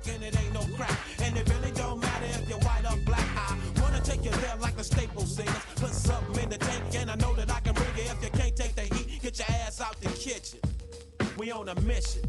and it ain't no crack. And it really don't matter if you're white or black. I wanna take you there like the Staples singers. Put something in the tank and I know that I can bring it. If you can't take the heat, get your ass out the kitchen. We on a mission.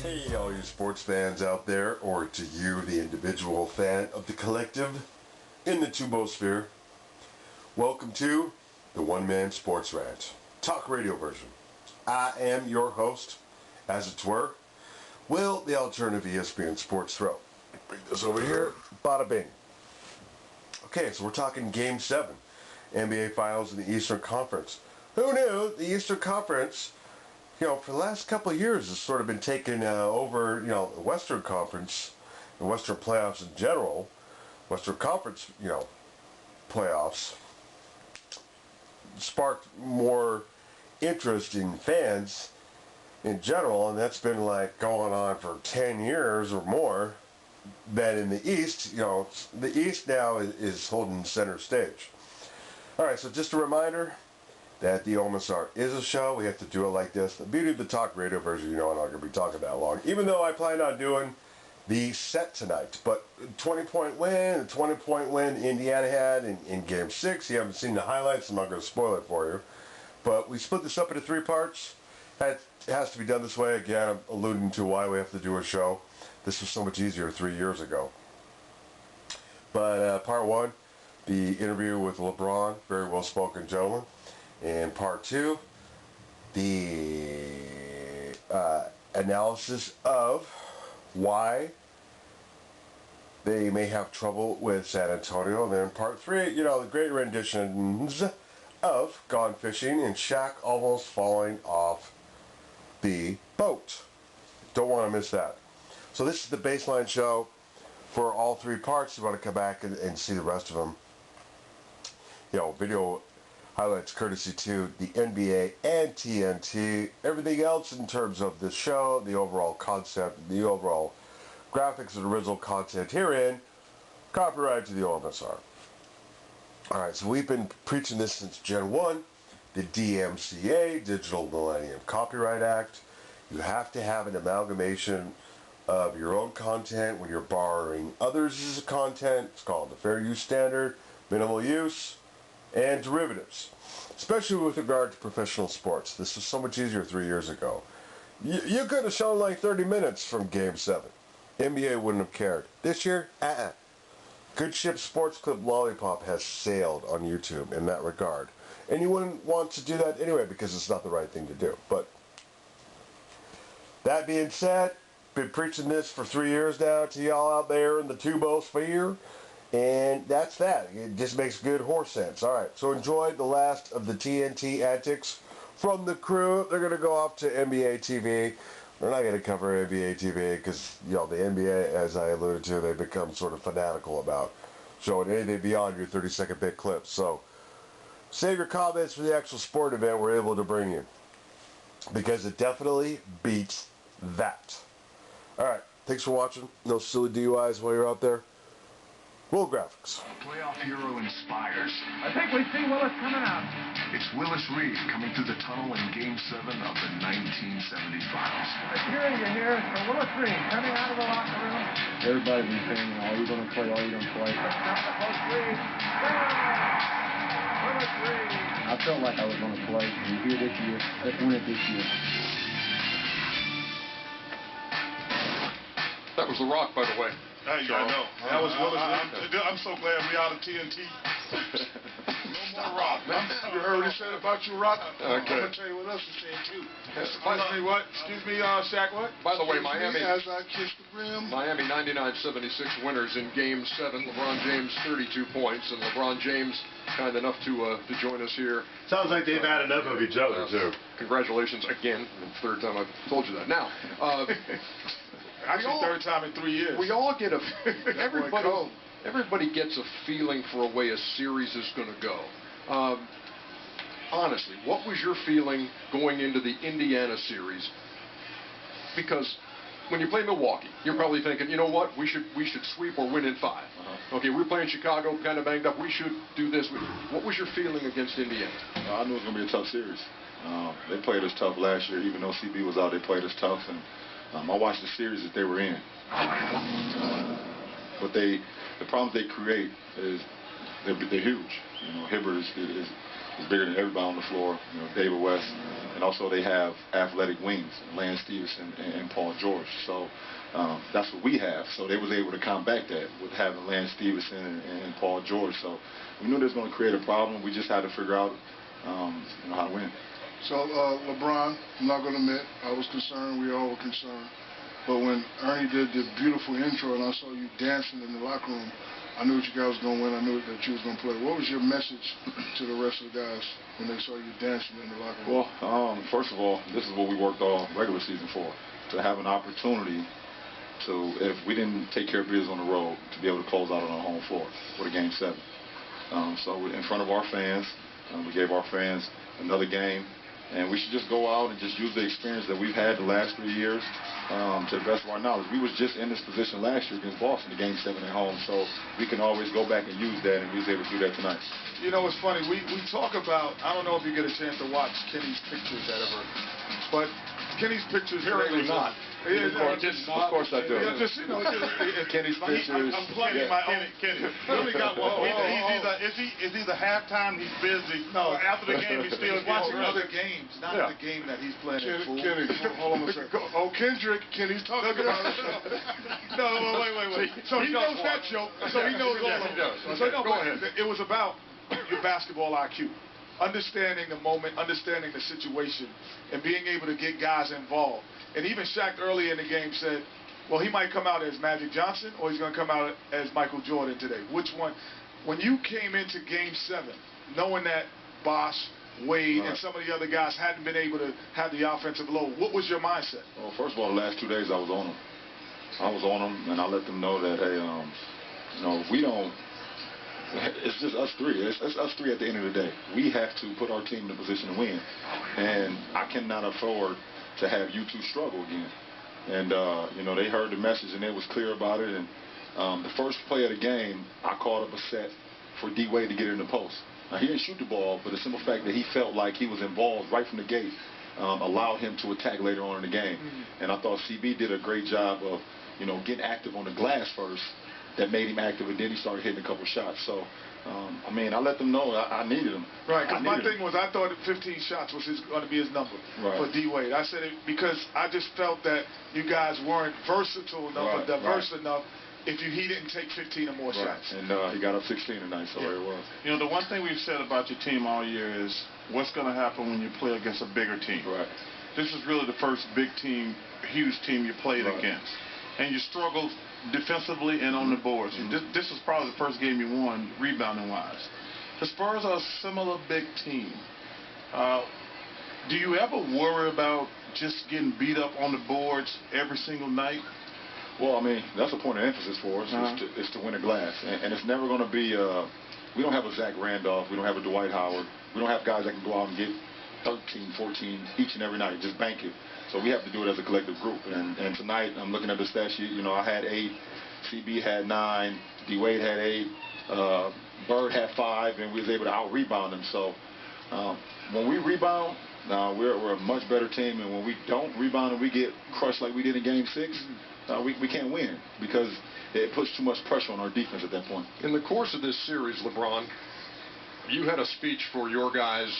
Hey, all you sports fans out there, or to you, the individual fan of the collective in the tubosphere. Welcome to the One Man Sports Rant, talk radio version. I am your host, as it were, Will, the alternative ESPN Sports Throw. Bring this over here, bada bing. Okay, so we're talking Game 7, NBA Finals in the Eastern Conference. Who knew the Eastern Conference, for the last couple of years has sort of been taken over, the Western Conference, the Western playoffs in general, Western Conference, playoffs, sparked more interest in fans in general, and that's been like going on for 10 years or more than in the East. The East now is holding center stage. All right, so just a reminder that the OMSR is a show. We have to do it like this. The beauty of the talk radio version, I'm not going to be talking that long, even though I plan on doing the set tonight. But 20-point win, the 20-point win Indiana had in Game 6. You haven't seen the highlights. I'm not going to spoil it for you. But we split this up into 3 parts. It has to be done this way. Again, I'm alluding to why we have to do a show. This was so much easier 3 years ago. But part 1, the interview with Lebron, very well-spoken gentleman. And part 2, the analysis of why they may have trouble with San Antonio. And then part 3, the great renditions of Gone Fishing and Shaq almost falling off the boat. Don't want to miss that. So this is the baseline show for all 3 parts. You want to come back and see the rest of them. Video highlights courtesy to the NBA and TNT. Everything else in terms of the show, the overall concept, the overall graphics and original content herein, copyright to the OMSR. Alright, so we've been preaching this since Gen 1, the DMCA, Digital Millennium Copyright Act. You have to have an amalgamation of your own content when you're borrowing others' content. It's called the Fair Use Standard, Minimal Use, and derivatives, especially with regard to professional sports. This was so much easier 3 years ago. You could have shown like 30 minutes from Game 7. NBA wouldn't have cared. This year, Good Ship Sports Clip Lollipop has sailed on YouTube in that regard. And you wouldn't want to do that anyway because it's not the right thing to do. But that being said, been preaching this for 3 years now to y'all out there in the tubosphere. And that's that. It just makes good horse sense. All right, so enjoy the last of the TNT antics from the crew. They're going to go off to NBA TV. They're not going to cover NBA TV because, the NBA, as I alluded to, they've become sort of fanatical about showing anything beyond your 30-second bit clips. So save your comments for the actual sport event we're able to bring you because it definitely beats that. All right, thanks for watching. No silly DUIs while you're out there. Roll graphics. Playoff hero inspires. I think we see Willis coming out. It's Willis Reed coming through the tunnel in Game 7 of the 1970 Finals. The cheering you hear is for Willis Reed coming out of the locker room. Everybody's been saying, all you're going to play, all you're going to play. Willis Reed. Willis Reed. I felt like I was going to play. We're here this year. Let's win it this year. That was The Rock, by the way. I know. That was Willis Reed. I'm so glad we out of TNT. No more Rock. You heard what he said about you, Rock? Okay. I'm going to tell you what else he said, too. Excuse me, what? Excuse me, Shaq, what? By the way, Miami. As I kiss the rim. Miami 99-76 winners in Game 7. LeBron James 32 points, and LeBron James kind enough to join us here. Sounds like they've had enough of each other, too. Congratulations again. Third time I've told you that. Now, actually, third time in 3 years. We all get everybody gets a feeling for a way a series is going to go. Honestly, what was your feeling going into the Indiana series? Because when you play Milwaukee, you're probably thinking, you know what, we should sweep or win in 5. Okay, we're playing Chicago, kind of banged up. We should do this. What was your feeling against Indiana? I knew it was going to be a tough series. They played us tough last year. Even though CB was out, they played us tough. And I watched the series that they were in. But the problems they create is they're huge. You know, Hibbert is bigger than everybody on the floor. You know, David West, and also they have athletic wings, Lance Stevenson and Paul George. So that's what we have. So they was able to combat that with having Lance Stevenson and Paul George. So we knew they was going to create a problem. We just had to figure out how to win. So, LeBron, I'm not going to admit, I was concerned. We all were concerned. But when Ernie did the beautiful intro and I saw you dancing in the locker room, I knew that you guys was going to win. I knew that you was going to play. What was your message to the rest of the guys when they saw you dancing in the locker room? Well, first of all, this is what we worked all regular season for, to have an opportunity to, if we didn't take care of business on the road, to be able to close out on our home floor with a Game 7. So in front of our fans, we gave our fans another game. And we should just go out and just use the experience that we've had the last 3 years to the best of our knowledge. We was just in this position last year against Boston, the Game 7 at home, so we can always go back and use that, and we was able to do that tonight. You know, it's funny. We talk about, I don't know if you get a chance to watch Kenny's pictures ever, but Kenny's pictures... Apparently not. Of course I do. Yeah, just, you know, Kenny's pictures. I'm plugging my own. Kenny. He only got one. Is either halftime he's busy, or after the game he's still watching other games, not the game that he's playing at full. Kenny, hold on a second. Oh, Kenny's talking about it. No, wait. So he knows that joke. So he knows all of it. So go ahead. It was about your basketball IQ. Understanding the moment, understanding the situation, and being able to get guys involved. And even Shaq early in the game said, well, he might come out as Magic Johnson or he's going to come out as Michael Jordan today. Which one? When you came into Game 7, knowing that Bosh, Wade, and some of the other guys hadn't been able to have the offensive load, what was your mindset? Well, first of all, the last 2 days I was on them. I was on them, and I let them know that, hey, if we don't, it's just us three. It's us three at the end of the day. We have to put our team in a position to win. And I cannot afford to have you two struggle again. And, they heard the message and they was clear about it. And the first play of the game, I called up a set for D. Wade to get in the post. Now, he didn't shoot the ball, but the simple fact that he felt like he was involved right from the gate allowed him to attack later on in the game. And I thought CB did a great job of, getting active on the glass first. That made him active, and then he started hitting a couple shots. So, I let them know I needed him. Right, because my thing was I thought 15 shots was going to be his number for D-Wade. I said it because I just felt that you guys weren't versatile enough or diverse enough if he didn't take 15 or more shots. And he got up 16 tonight, so there it was. The one thing we've said about your team all year is what's going to happen when you play against a bigger team. Right. This is really the first big team, huge team you played against. And you struggled defensively and on the boards. This is probably the first game you won rebounding-wise. As far as a similar big team, do you ever worry about just getting beat up on the boards every single night? Well, that's a point of emphasis for us, is to win a glass. And it's never going to be, we don't have a Zach Randolph, we don't have a Dwight Howard, we don't have guys that can go out and get 13, 14 each and every night, just bank it. So we have to do it as a collective group. And tonight, I'm looking at the stat sheet, I had 8, CB had 9, D-Wade had 8, Bird had 5, and we was able to out-rebound them. So when we rebound, we're a much better team, and when we don't rebound and we get crushed like we did in Game 6, we can't win because it puts too much pressure on our defense at that point. In the course of this series, LeBron, you had a speech for your guys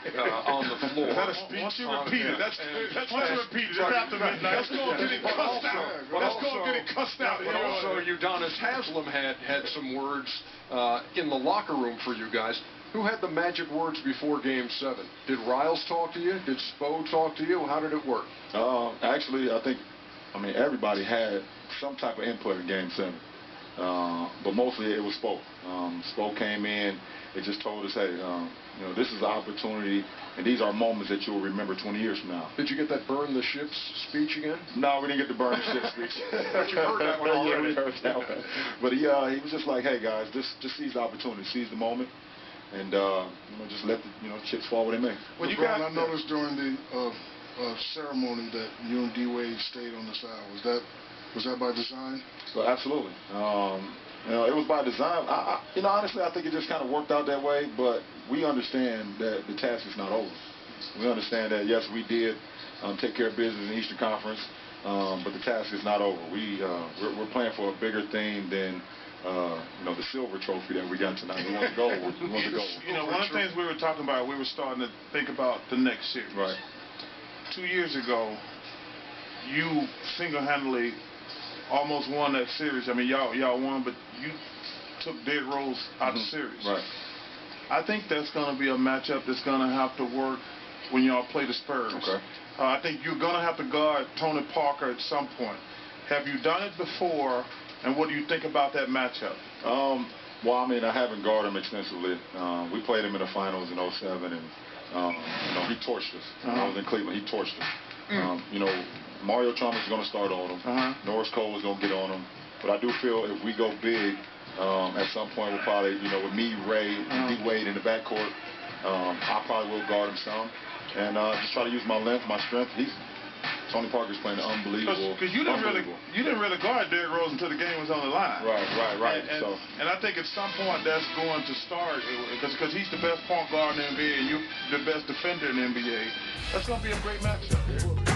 on the floor. Is that a speech you repeated? That's what you repeated. It's after midnight. Let's go and get it cussed out. Let's go and get it cussed out. But also, Udonis Haslem had some words in the locker room for you guys. Who had the magic words before Game 7? Did Riles talk to you? Did Spo talk to you? How did it work? Actually, I think, everybody had some type of input in Game 7. But mostly it was Spo. Spo came in. It just told us, hey, this is an opportunity, and these are moments that you'll remember 20 years from now. Did you get that burn the ships speech again? No, we didn't get the burn the ships speech. But you heard that one already. Yeah, we heard that one. But he was just like, hey, guys, just seize the opportunity, seize the moment, and just let the chips fall where they may. Well, I noticed during the ceremony that you and D-Wade stayed on the side. Was that by design? Well, absolutely. It was by design. Honestly, I think it just kind of worked out that way. But we understand that the task is not over. We understand that yes, we did take care of business in the Eastern Conference, but the task is not over. We're playing for a bigger thing than the silver trophy that we got tonight. We want the gold. We want the gold. One of the things we were talking about, we were starting to think about the next series. Right. 2 years ago, you single-handedly almost won that series. I mean, y'all won, but you took Derrick Rose out the series. Right. I think that's going to be a matchup that's going to have to work when y'all play the Spurs. Okay. I think you're going to have to guard Tony Parker at some point. Have you done it before, and what do you think about that matchup? Well, I mean, I haven't guarded him extensively. We played him in the finals in 2007, and he torched us. I was in Cleveland. He torched us. Mario Chalmers is going to start on him. Norris Cole is going to get on him. But I do feel if we go big, at some point we'll probably, with me, Ray, and D-Wade in the backcourt, I probably will guard him some. And just try to use my length, my strength. Tony Parker's playing unbelievable. Because you didn't really guard Derrick Rose until the game was on the line. Right. And I think at some point that's going to start because he's the best point guard in the NBA and you're the best defender in the NBA. That's going to be a great matchup.